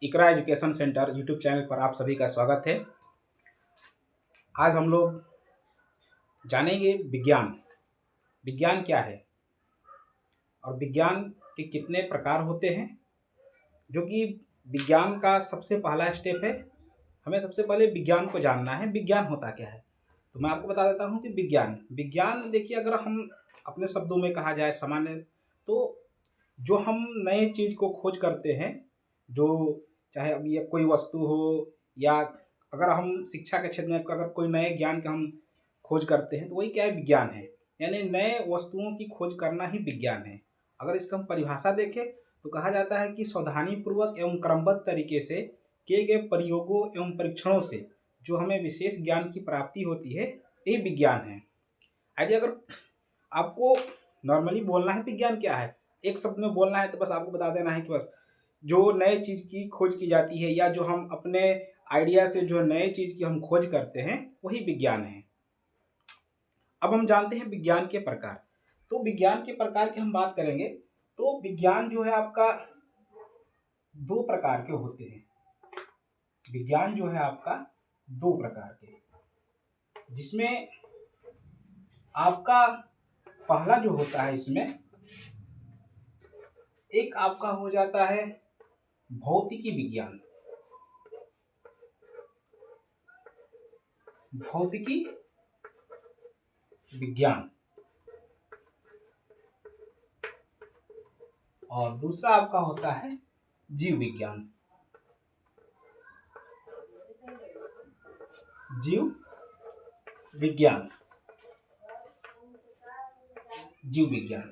इकरा education centre YouTube channel पर आप सभी का स्वागत है। आज हम लोग जानेंगे विज्ञान। विज्ञान क्या है और विज्ञान के कितने प्रकार होते हैं, जो कि विज्ञान का सबसे पहला स्टेप है। हमें सबसे पहले विज्ञान को जानना है, विज्ञान होता क्या है। तो मैं आपको बता देता हूँ कि विज्ञान देखिए, अगर हम अपने शब्दों में कहा जाए सामान्य, तो जो हम नए चीज़ को खोज करते हैं, जो चाहे अब ये कोई वस्तु हो या अगर हम शिक्षा के क्षेत्र में अगर कोई नए ज्ञान का हम खोज करते हैं तो वही क्या है, विज्ञान है। यानी नए वस्तुओं की खोज करना ही विज्ञान है। अगर इसका हम परिभाषा देखें तो कहा जाता है कि सावधानीपूर्वक एवं क्रमबद्ध तरीके से किए गए प्रयोगों एवं परीक्षणों से जो हमें विशेष ज्ञान की प्राप्ति होती है, ये विज्ञान है। यदि अगर आपको नॉर्मली बोलना है विज्ञान क्या है, एक शब्द में बोलना है, तो बस आपको बता देना है कि बस जो नए चीज़ की खोज की जाती है या जो हम अपने आइडिया से जो नए चीज़ की हम खोज करते हैं, वही विज्ञान है। अब हम जानते हैं विज्ञान के प्रकार। तो विज्ञान के प्रकार की हम बात करेंगे तो विज्ञान जो है आपका दो प्रकार के होते हैं। विज्ञान जो है आपका दो प्रकार के, जिसमें आपका पहला जो होता है, इसमें एक आपका हो जाता है भौतिकी विज्ञान। भौतिकी विज्ञान और दूसरा आपका होता है जीव विज्ञान। जीव विज्ञान, जीव विज्ञान।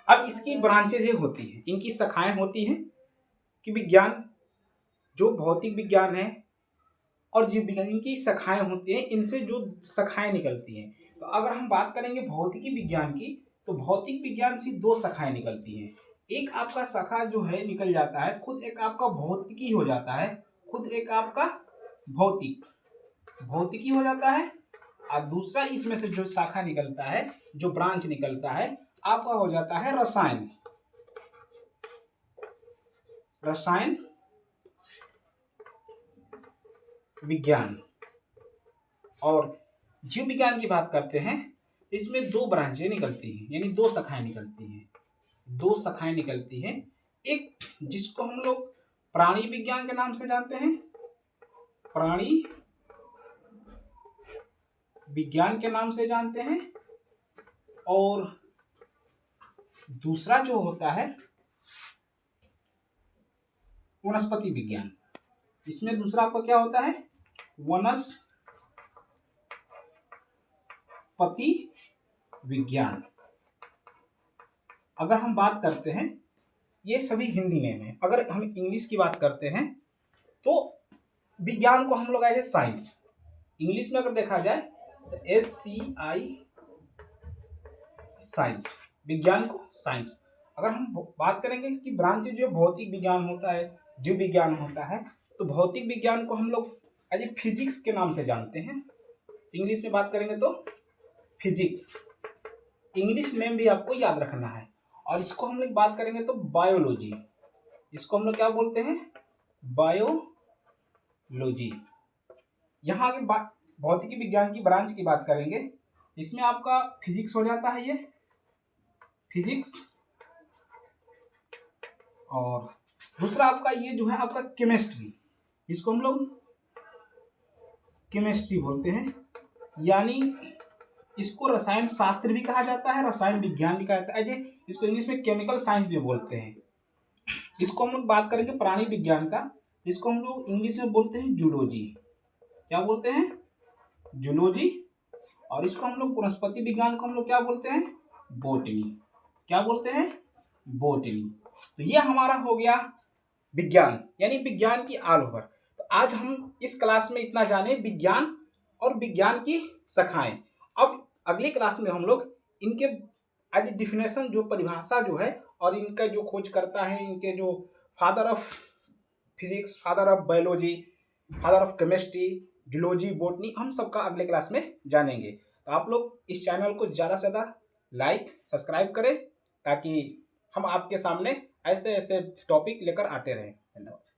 अब इसकी ब्रांचेज ये होती हैं, इनकी शाखाएं होती हैं कि विज्ञान जो भौतिक विज्ञान है और जीव विज्ञान, इनकी शाखाएं होती हैं, इनसे जो शाखाएं निकलती हैं। तो अगर हम बात करेंगे भौतिकी विज्ञान की, तो भौतिक विज्ञान से दो शाखाएं निकलती हैं। एक आपका शाखा जो है निकल जाता है, खुद एक आपका भौतिकी हो जाता है, खुद एक आपका भौतिकी हो जाता है, और दूसरा इसमें से जो शाखा निकलता है, जो ब्रांच निकलता है, आपका हो जाता है रसायन विज्ञान। और जीव विज्ञान की बात करते हैं, इसमें दो ब्रांचें निकलती हैं, यानी दो शाखाएं निकलती हैं। एक जिसको हम लोग प्राणी विज्ञान के नाम से जानते हैं, प्राणी विज्ञान के नाम से जानते हैं, और दूसरा जो होता है वनस्पति विज्ञान। इसमें दूसरा आपका क्या होता है, वनस्पति विज्ञान। अगर हम बात करते हैं, ये सभी हिंदी नेम है। अगर हम इंग्लिश की बात करते हैं तो विज्ञान को हम लोग एज ए साइंस, इंग्लिश में अगर देखा जाए तो SCI साइंस, विज्ञान को साइंस। अगर हम बात करेंगे इसकी ब्रांच जो भौतिक विज्ञान होता है, जीव विज्ञान होता है, तो भौतिक विज्ञान को हम लोग एज ए फिजिक्स के नाम से जानते हैं। इंग्लिश में बात करेंगे तो फिजिक्स, इंग्लिश नेम भी आपको याद रखना है। और इसको हम लोग बात करेंगे तो बायोलॉजी, इसको हम लोग क्या बोलते हैं, बायोलॉजी। यहाँ की भौतिकी विज्ञान की ब्रांच की बात करेंगे, इसमें आपका फिजिक्स हो जाता है, ये फिजिक्स। और दूसरा आपका ये जो है आपका केमिस्ट्री, इसको हम लोग केमिस्ट्री बोलते हैं, यानी इसको रसायन शास्त्र भी कहा जाता है, रसायन विज्ञान भी कहा जाता है। इसको इंग्लिश में केमिकल साइंस भी बोलते हैं। इसको हम लोग बात करेंगे प्राणी विज्ञान का, इसको हम लोग इंग्लिश में बोलते हैं जूलॉजी। क्या बोलते हैं, जूलॉजी। और इसको हम लोग वनस्पति विज्ञान को हम लोग क्या बोलते हैं, बॉटनी। क्या बोलते हैं, बॉटनी। तो ये हमारा हो गया विज्ञान, यानी विज्ञान की ऑल ओवर। तो आज हम इस क्लास में इतना जाने विज्ञान और विज्ञान की शाखाएं। अब अगली क्लास में हम लोग इनके एज डिफिनेशन, जो परिभाषा जो है, और इनका जो खोज करता है, इनके जो father of physics, father of biology, father of chemistry, zoology, botany, हम सबका अगले क्लास में जानेंगे। तो आप लोग इस चैनल को ज़्यादा से ज़्यादा लाइक सब्सक्राइब करें, ताकि हम आपके सामने ऐसे ऐसे टॉपिक लेकर आते रहें। धन्यवाद।